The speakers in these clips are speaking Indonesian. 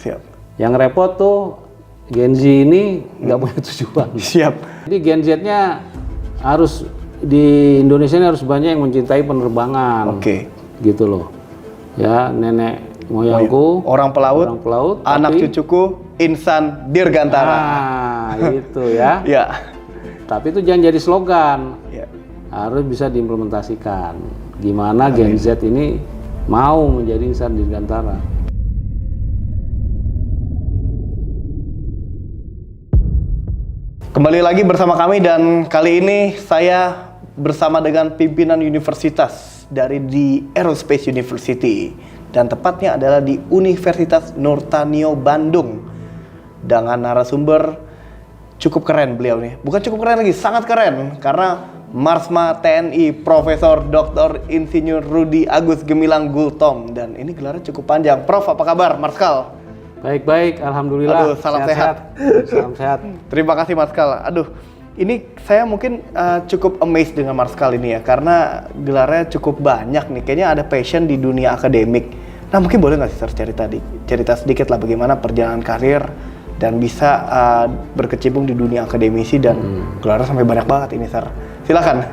Siap. Yang repot tuh Gen Z ini nggak punya tujuan. Siap. Jadi Gen Z-nya harus di Indonesia ini harus banyak yang mencintai penerbangan. Oke. Gitu loh. Ya, nenek moyangku Orang pelaut, anak cucuku insan dirgantara. Nah, itu ya. Ya. Tapi itu jangan jadi slogan. Ya. Harus bisa diimplementasikan. Gimana Gen Z ini mau menjadi insan dirgantara. Kembali lagi bersama kami dan kali ini saya bersama dengan pimpinan universitas dari di Aerospace University dan tepatnya adalah di Universitas Nurtanio Bandung dengan narasumber cukup keren beliau nih. Bukan cukup keren lagi, sangat keren karena Marsma TNI Profesor Dr. Insinyur Rudi Agus Gemilang Gultom dan ini gelarnya cukup panjang. Prof, apa kabar Marskal? Baik-baik, alhamdulillah. Aduh, salam sehat. Salam sehat. Terima kasih Marskal. Aduh, ini saya mungkin cukup amazed dengan Marskal ini ya, karena gelarnya cukup banyak nih. Kayaknya ada passion di dunia akademik. Nah, mungkin boleh nggak sih cerita sedikit lah bagaimana perjalanan karir dan bisa berkecimpung di dunia akademisi dan gelarnya sampai banyak banget ini, Sir. Silakan.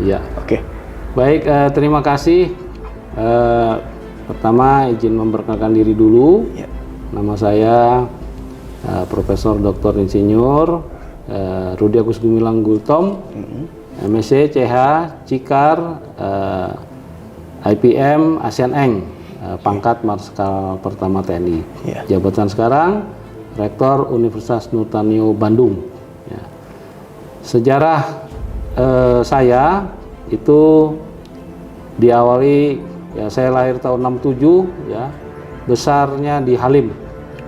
Iya. Oke. Baik, terima kasih. Pertama izin memperkenalkan diri dulu. Ya. Nama saya Profesor Dr. Insinyur Rudi Agus Gemilang Gultom, MSc, CH, Cikar, IPM, Asian Eng, pangkat Marskal Pertama TNI. Yeah. Jabatan sekarang Rektor Universitas Nurtanio Bandung. Ya. Sejarah saya itu diawali, ya saya lahir tahun 67 ya. Besarnya di Halim,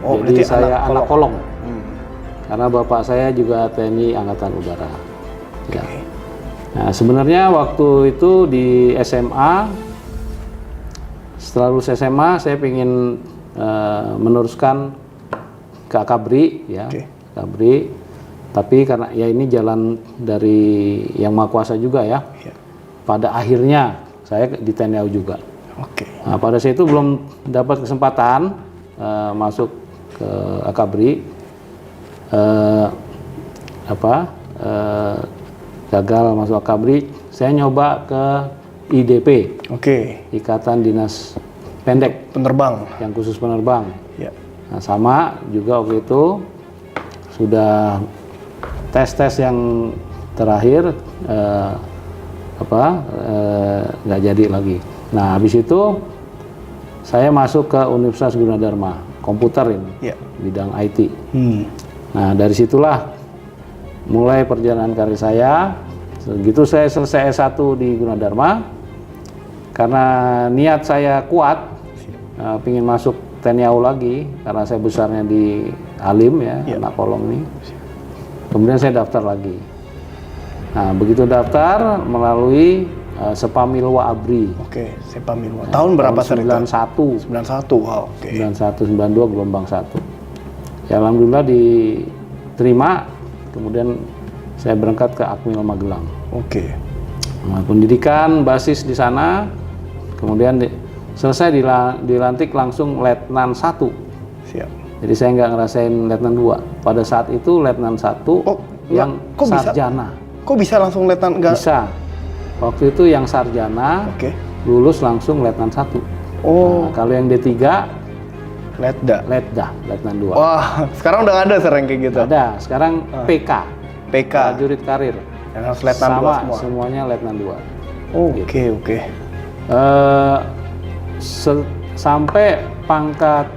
jadi saya anak kolong. Karena bapak saya juga TNI Angkatan Udara. Ya. Nah, sebenarnya waktu itu di SMA, setelah lulus SMA, saya ingin meneruskan ke Akabri, ya, Akabri. Tapi karena ya ini jalan dari Yang Maha Kuasa juga ya. Pada akhirnya saya di TNI AU juga. Nah, pada saat itu belum dapat kesempatan masuk ke Akabri, gagal masuk Akabri, saya nyoba ke IDP, Ikatan Dinas Pendek Penerbang, yang khusus penerbang. Ya. Nah, sama juga waktu itu sudah tes yang terakhir nggak jadi lagi. Nah, habis itu saya masuk ke Universitas Gunadarma, komputer ini, bidang IT. Nah, dari situlah mulai perjalanan karir saya. Segitu saya selesai S1 di Gunadarma, karena niat saya kuat, pingin masuk TNI AU lagi, karena saya besarnya di Halim ya, anak kolong ini. Kemudian saya daftar lagi. Nah, begitu daftar melalui Sepamilwa Abri. Sepamilwa. Tahun berapa Sir? 91. 91. Wow. 91 92 gelombang 1. Ya, alhamdulillah diterima. Kemudian saya berangkat ke Akmil Magelang. Nah, pendidikan basis di sana. Kemudian selesai dilantik langsung Letnan 1. Siap. Jadi saya nggak ngerasain Letnan 2. Pada saat itu Letnan 1 yang sarjana. Kok bisa langsung Letnan enggak? Bisa. Waktu itu yang sarjana lulus langsung Letnan 1. Nah, kalau yang D3 Letnan 2. Wah, sekarang udah nggak ada sering kayak gitu. Ada, sekarang PK. Prajurit Karir. Yang harus Letnan 2 semua. Semuanya Letnan 2. Sampai pangkat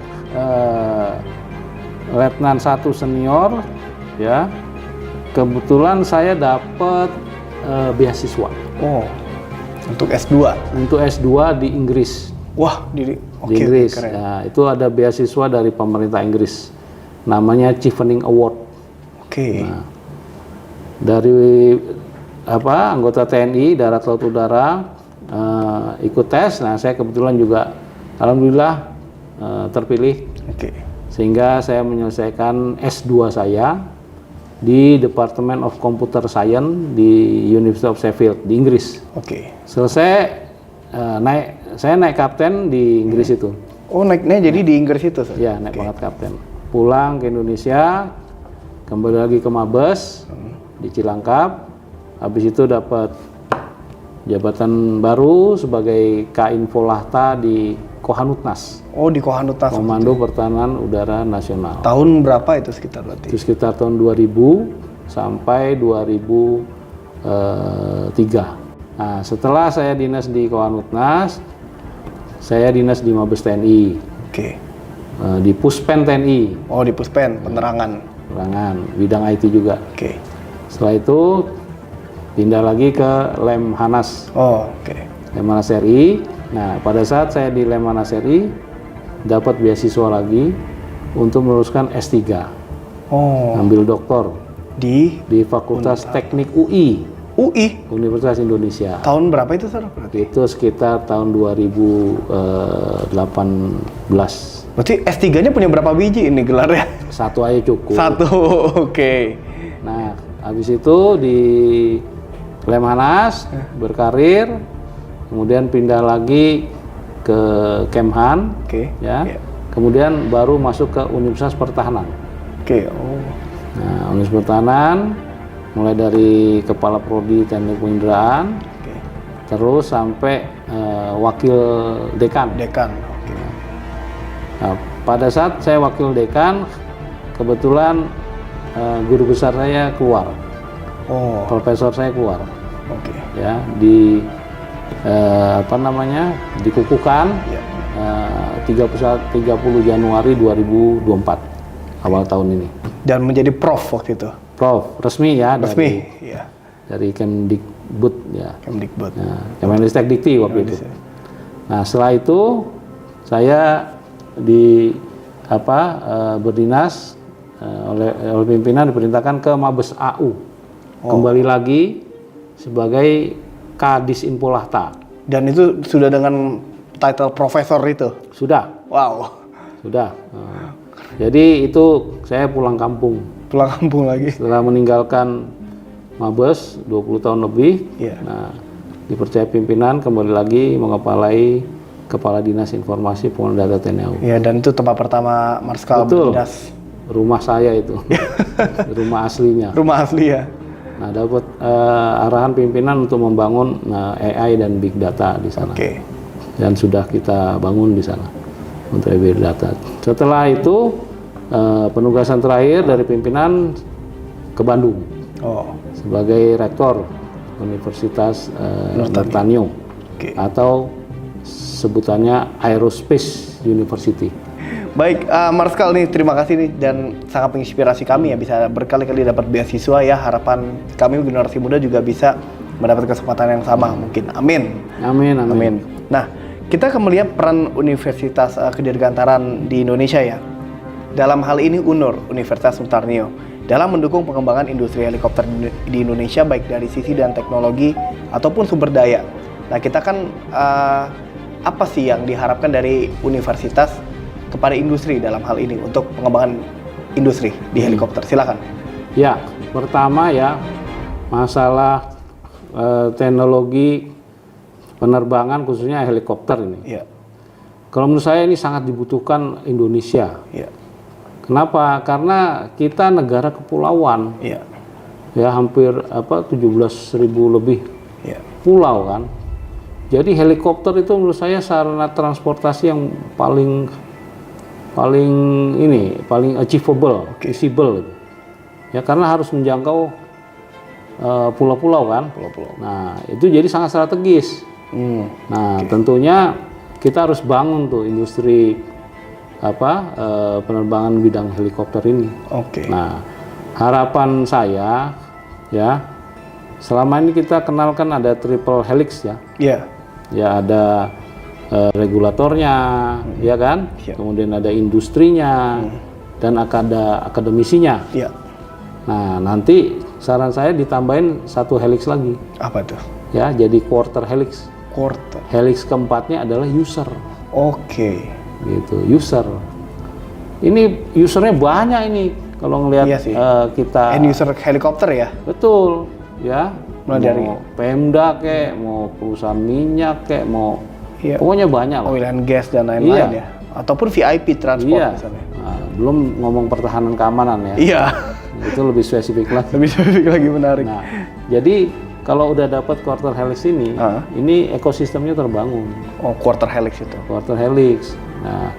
Letnan 1 senior ya. Kebetulan saya dapat beasiswa. Untuk S2? Untuk S2 di Inggris. Wah, di Inggris. Keren. Ya, itu ada beasiswa dari pemerintah Inggris. Namanya Chevening Award. Nah, dari anggota TNI Darat Laut Udara ikut tes. Nah, saya kebetulan juga alhamdulillah terpilih. Sehingga saya menyelesaikan S2 saya di Department of Computer Science di University of Sheffield di Inggris. Selesai saya naik kapten di Inggris itu. Oh, naiknya jadi di Inggris itu, Sir? Ya, naik pangkat kapten. Pulang ke Indonesia, kembali lagi ke Mabes di Cilangkap. Habis itu dapat jabatan baru sebagai K-Info Lahta di Kohanutnas, Oh, di Kohanutnas. Komando Pertahanan Udara Nasional. Tahun berapa itu sekitar berarti? Itu sekitar tahun 2000 sampai 2003. Nah, setelah saya dinas di Kohanutnas, saya dinas di Mabes TNI, Oke. di Puspen TNI, Oh, di Puspen, penerangan. penerangan, bidang IT juga. Oke. Setelah itu pindah lagi ke Lemhanas, Oh, oke. Lemhanas RI. Nah, pada saat saya di Lemhanas RI, dapat beasiswa lagi untuk meneruskan S3, Oh, ambil doktor di di Fakultas Teknik UI, UI. Universitas Indonesia. Tahun berapa itu, Sir? Berarti? Itu sekitar tahun 2018. Berarti S3-nya punya berapa biji ini gelarnya? Satu aja cukup. Satu, oke. Nah, habis itu di Lemhanas berkarir, kemudian pindah lagi ke Kemhan, Oke. ya. Iya. Kemudian baru masuk ke Universitas Pertahanan. Oke, oh. Nah, Universitas Pertahanan mulai dari Kepala Prodi Teknik Penginderaan, Oke. terus sampai Wakil Dekan. Dekan. Oke. Nah, pada saat saya Wakil Dekan, kebetulan guru besar saya keluar, Oh, profesor saya keluar, oke. ya di dikukuhkan Ya. 30 Januari 2024 awal tahun ini. Dan menjadi prof waktu itu. Prof resmi ya, Resmi, iya. dari Kemdikbud ya, Kemdikbud. nah, Kemenristek Dikti waktu itu. Nah, setelah itu saya berdinas oleh pimpinan diperintahkan ke Mabes AU, kembali lagi sebagai Kadis Info Lahta. Dan itu sudah dengan title profesor itu. Sudah. Wow. Jadi itu saya pulang kampung Pulang kampung lagi. setelah meninggalkan Mabes 20 tahun lebih. Iya. Nah, dipercaya pimpinan kembali lagi mengepalai Kepala Dinas Informasi Pengelolaan Data TNI AU. Iya, dan itu tempat pertama Marskal Betul. berdinas. Rumah saya itu, rumah aslinya. Rumah asli ya. Nah, dapat arahan pimpinan untuk membangun AI dan Big Data di sana. Oke. Dan sudah kita bangun di sana untuk Big Data. Setelah itu penugasan terakhir dari pimpinan ke Bandung Oh, sebagai rektor Universitas Nurtanio, oke. atau sebutannya Aerospace University. Baik, Marskal nih, terima kasih nih dan sangat menginspirasi kami ya, bisa berkali-kali dapat beasiswa ya. Harapan kami generasi muda juga bisa mendapat kesempatan yang sama mungkin. Amin. Amin, amin. Amin. Nah, kita akan melihat peran Universitas Kedirgantaran di Indonesia ya. Dalam hal ini UNUR, Universitas Nurtanio, dalam mendukung pengembangan industri helikopter di Indonesia baik dari sisi dan teknologi ataupun sumber daya. Nah, kita kan apa sih yang diharapkan dari universitas kepada industri dalam hal ini untuk pengembangan industri di helikopter? Silakan. Ya, pertama ya masalah teknologi penerbangan khususnya helikopter ini. Iya. Kalau menurut saya ini sangat dibutuhkan Indonesia. Iya. Kenapa? Karena kita negara kepulauan. Iya. Ya, hampir 17.000 lebih Iya. pulau kan. Jadi helikopter itu menurut saya sarana transportasi yang paling achievable, feasible. Ya, karena harus menjangkau pulau-pulau kan. Pulau-pulau. Nah, itu jadi sangat strategis. Nah, tentunya kita harus bangun tuh industri penerbangan bidang helikopter ini. Oke. Nah, harapan saya ya, selama ini kita kenalkan ada triple helix ya. Iya. Ya, ada regulatornya, ya kan? Iya. Kemudian ada industrinya dan ada akademisinya. Iya. Nah, nanti saran saya ditambahin satu helix lagi. Apa tuh? Ya, jadi quarter helix. Quarter. Helix keempatnya adalah user. Oke. Gitu, user. Ini usernya banyak ini kalau ngelihat Iya sih. kita. End user helikopter ya. Betul, ya. Mulai dari Pemda kek, mau perusahaan minyak kek, mau Iya. pokoknya banyak lah. Oil and gas dan lain-lain Iya. ya. Ataupun VIP transport Iya. misalnya. Nah, belum ngomong pertahanan keamanan ya. Iya. Itu lebih spesifik lagi. Lebih spesifik lagi, menarik. Nah, jadi kalau udah dapat quarter helix ini ekosistemnya terbangun. Oh, quarter helix itu. Quarter helix. Nah,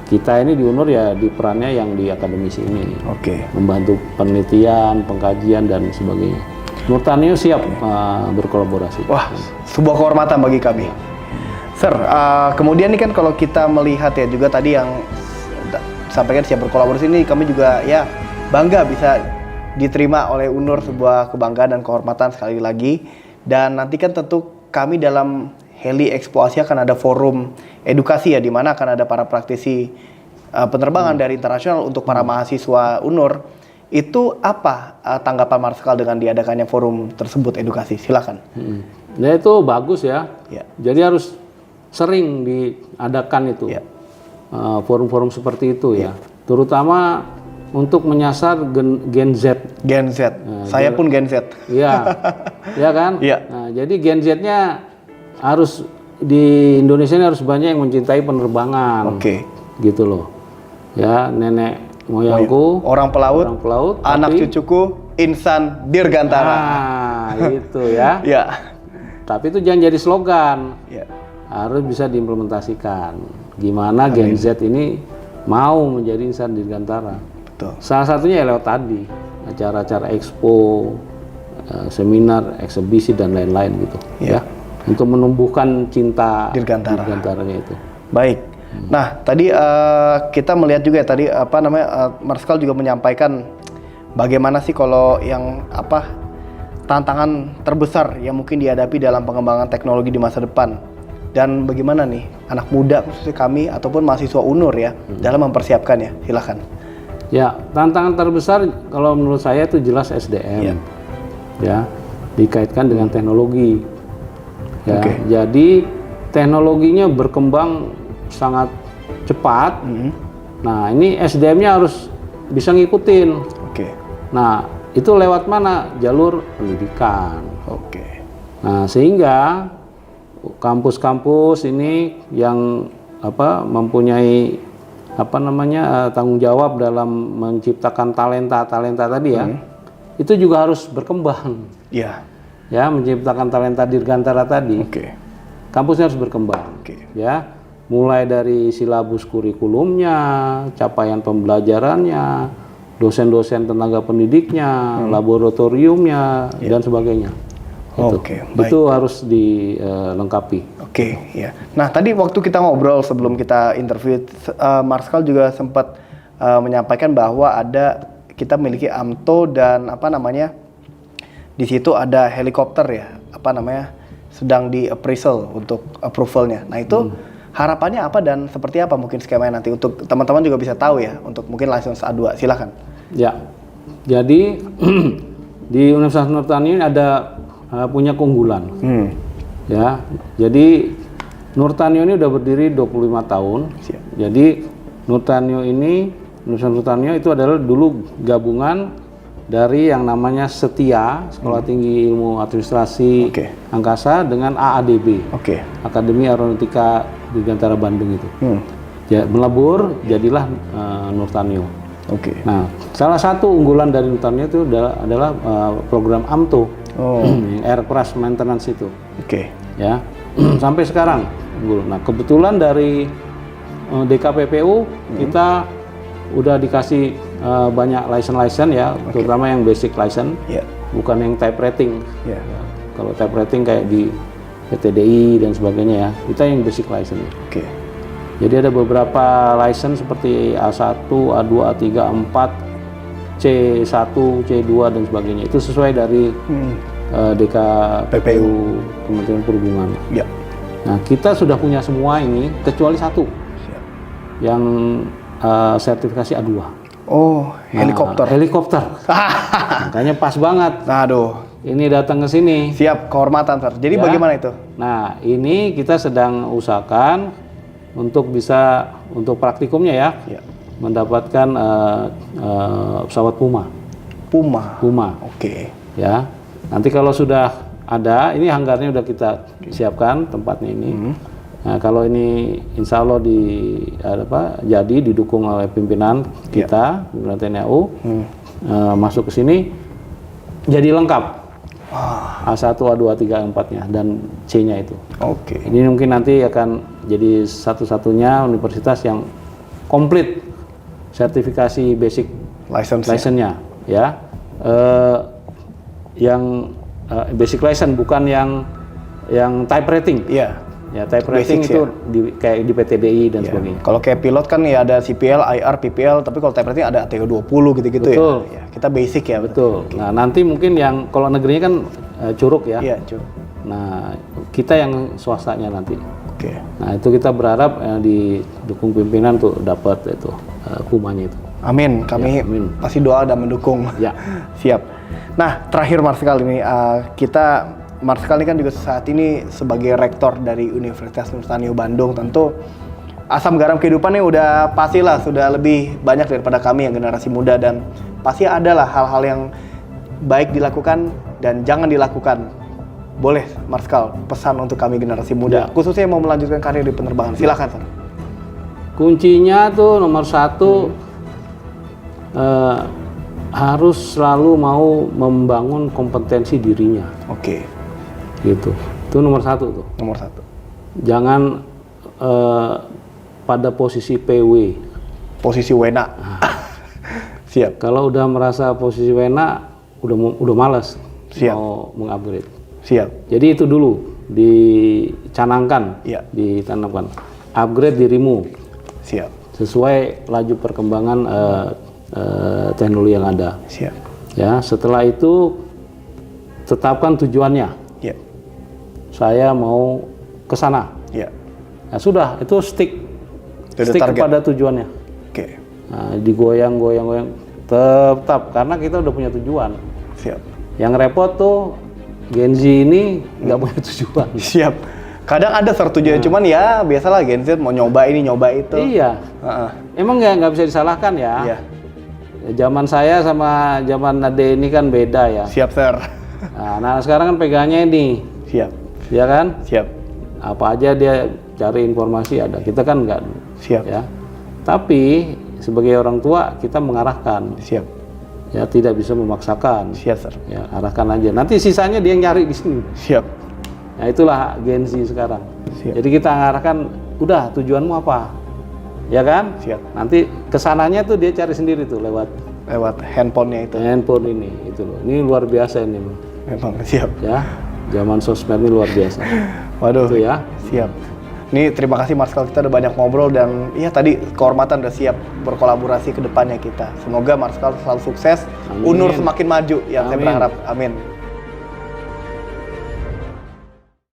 kita ini di UNUR ya di perannya yang di akademisi ini, Oke. membantu penelitian, pengkajian dan sebagainya. Nurtanio siap berkolaborasi. Wah, sebuah kehormatan bagi kami. Sir, kemudian nih kan kalau kita melihat ya juga tadi yang sampaikan siap berkolaborasi ini, kami juga ya bangga bisa diterima oleh UNUR, sebuah kebanggaan dan kehormatan sekali lagi. Dan nanti kan tentu kami dalam Heli Expo Asia akan ada forum edukasi ya, di mana akan ada para praktisi penerbangan dari internasional untuk para mahasiswa UNUR. Itu apa tanggapan Marskal dengan diadakannya forum tersebut edukasi? Silakan. Ya itu bagus ya. Ya. Jadi harus sering diadakan itu Ya. forum-forum seperti itu ya. Terutama untuk menyasar Gen Z. Gen Z. Saya pun Gen Z. Iya, ya kan? Iya. Nah, jadi Gen Z-nya harus di Indonesia ini harus banyak yang mencintai penerbangan. Oke. Gitu loh. Ya, nenek moyangku Orang pelaut, orang pelaut, anak tapi- cucuku insan dirgantara. Nah, itu ya. Ya. Tapi itu jangan jadi slogan. Ya. Harus bisa diimplementasikan. Gimana Gen Z ini mau menjadi insan dirgantara. Betul. Salah satunya ya lewat tadi, acara-acara expo, seminar, eksebisi dan lain-lain gitu. Iya. Ya. Untuk menumbuhkan cinta Dirgantara. dirgantaranya itu. Baik. Nah, tadi kita melihat juga ya tadi Marskal juga menyampaikan bagaimana sih kalau yang tantangan terbesar yang mungkin dihadapi dalam pengembangan teknologi di masa depan, dan bagaimana nih anak muda khususnya kami ataupun mahasiswa UNUR ya dalam mempersiapkannya. Silakan. Ya, tantangan terbesar kalau menurut saya itu jelas SDM. Iya. Ya, dikaitkan dengan teknologi. Ya, Oke. jadi teknologinya berkembang sangat cepat. Nah, ini SDM-nya harus bisa ngikutin. Oke. Nah, itu lewat mana? Jalur pendidikan. Oke. Nah, sehingga kampus-kampus ini yang mempunyai tanggung jawab dalam menciptakan talenta tadi ya, itu juga harus berkembang. Iya. Ya, menciptakan talenta dirgantara tadi. Oke. Kampusnya harus berkembang. Oke. Ya, mulai dari silabus kurikulumnya, capaian pembelajarannya, dosen-dosen tenaga pendidiknya, laboratoriumnya dan sebagainya. Oke, baik. Itu harus dilengkapi. Oke, ya. Nah, tadi waktu kita ngobrol sebelum kita interview, Marskal juga sempat menyampaikan bahwa kita memiliki AMTO dan di situ ada helikopter ya, sedang di appraisal untuk approvalnya. Nah, itu harapannya apa dan seperti apa mungkin skemanya nanti untuk teman-teman juga bisa tahu ya, untuk mungkin lisensi A2. Silakan. Ya, jadi di Universitas Nurtanio ini ada punya keunggulan. Ya, jadi Nurtanio ini udah berdiri 25 tahun. Siap. Jadi Universitas Nurtanio itu adalah dulu gabungan dari yang namanya Setia, Sekolah Tinggi Ilmu Administrasi Oke. Angkasa, dengan AADB, Oke. Akademi Aeronautika Dirgantara Bandung itu. Ya, melebur jadilah Nurtanio. Oke. Nah, salah satu unggulan dari Nurtanio itu adalah program AMTO, Aircraft Maintenance itu. Oke. Ya, sampai sekarang unggul. Nah, kebetulan dari DKPPU kita udah dikasih banyak license ya, terutama yang basic license, Ya. bukan yang type rating. Ya. Ya, kalau type rating kayak di PTDI dan sebagainya ya, kita yang basic license. Oke. Jadi ada beberapa license seperti A1, A2, A3, A4, C1, C2 dan sebagainya. Itu sesuai dari DKPPU, Kementerian Perhubungan. Ya. Nah, kita sudah punya semua ini kecuali satu Siap. yang sertifikasi A2. Oh, helikopter. Nah, helikopter. Makanya pas banget. Aduh, Ini datang ke sini. siap, kehormatan, Sir. Jadi Ya. bagaimana itu? Nah, ini kita sedang usahakan untuk bisa untuk praktikumnya ya, Ya. mendapatkan pesawat Puma. Puma. Oke. Ya. Nanti kalau sudah ada, ini hanggarnya udah kita siapkan tempatnya ini. Nah, kalau ini insya Allah jadi didukung oleh pimpinan kita, pimpinan TNI AU, masuk ke sini jadi lengkap. A1, A2, A3, A4-nya dan C-nya itu. Oke. Ini mungkin nanti akan jadi satu-satunya universitas yang komplit sertifikasi basic license-nya, ya. Yang basic license, bukan yang type rating. Iya. Ya, type rating itu kayak di PTBI dan sebagainya. Kalau kayak pilot kan ya ada CPL, IR, PPL, tapi kalau type rating ada TO20 gitu-gitu Betul. ya. Kita basic ya. Betul. Nah, nanti mungkin yang kalau negerinya kan curug ya. Iya, Curug. Nah, kita yang swastanya nanti. Oke. Nah, itu kita berharap didukung pimpinan untuk dapat itu hukumannya itu. Amin. Kami amin. pasti doa dan mendukung. Ya. Siap. Nah, terakhir Marskal ini Marskal ini kan juga saat ini sebagai rektor dari Universitas Nurtanio Bandung, tentu asam garam kehidupannya udah pastilah sudah lebih banyak daripada kami yang generasi muda, dan pasti adalah hal-hal yang baik dilakukan dan jangan dilakukan. Boleh Marskal pesan untuk kami generasi muda, khususnya yang mau melanjutkan karir di penerbangan. Silakan, Sir. Kuncinya tuh nomor satu, harus selalu mau membangun kompetensi dirinya. Oke. Gitu. Itu nomor satu tuh. Nomor satu. Jangan pada posisi PW. Posisi wena. Siap. Kalau udah merasa posisi wena, udah malas mau mengupgrade. Siap. Jadi itu dulu dicanangkan, ditanamkan. Upgrade dirimu. Siap. Sesuai laju perkembangan teknologi yang ada. Siap. Ya, setelah itu tetapkan tujuannya. Ya. Saya mau ke sana. Ya. Nah, sudah, itu stick target kepada tujuannya. Oke. Nah, digoyang, tetap karena kita udah punya tujuan. Siap. Yang repot tuh Gen Z ini nggak punya tujuan. Siap. Kadang ada tujuan, cuman ya biasalah Gen Z mau nyoba ini, nyoba itu. Iya. Emang nggak bisa disalahkan ya. Iya. Zaman saya sama zaman Ade ini kan beda ya. Siap, Sir. Nah, sekarang kan pegangnya ini. Siap. Ya kan? Siap. Apa aja dia cari informasi ada. Kita kan nggak. Siap. Ya. Tapi sebagai orang tua kita mengarahkan. Siap. Ya, tidak bisa memaksakan. Siap, Sir. Ya, arahkan aja. Nanti sisanya dia yang nyari di sini. Siap. Nah, itulah Gen Z sekarang. Siap. Jadi kita mengarahkan, udah tujuanmu apa? Ya kan? Siap. Nanti kesananya tuh dia cari sendiri tuh lewat handphonenya itu. handphone ini, itu loh. Ini luar biasa ini. Memang siap. Ya, zaman sosmed ini luar biasa. Waduh. Itu ya. Siap. Ini terima kasih Marskal, kita udah banyak ngobrol dan ya tadi kehormatan udah siap berkolaborasi ke depannya kita. Semoga Marskal selalu sukses, Amin. UNUR semakin maju yang saya Amin. berharap. Amin.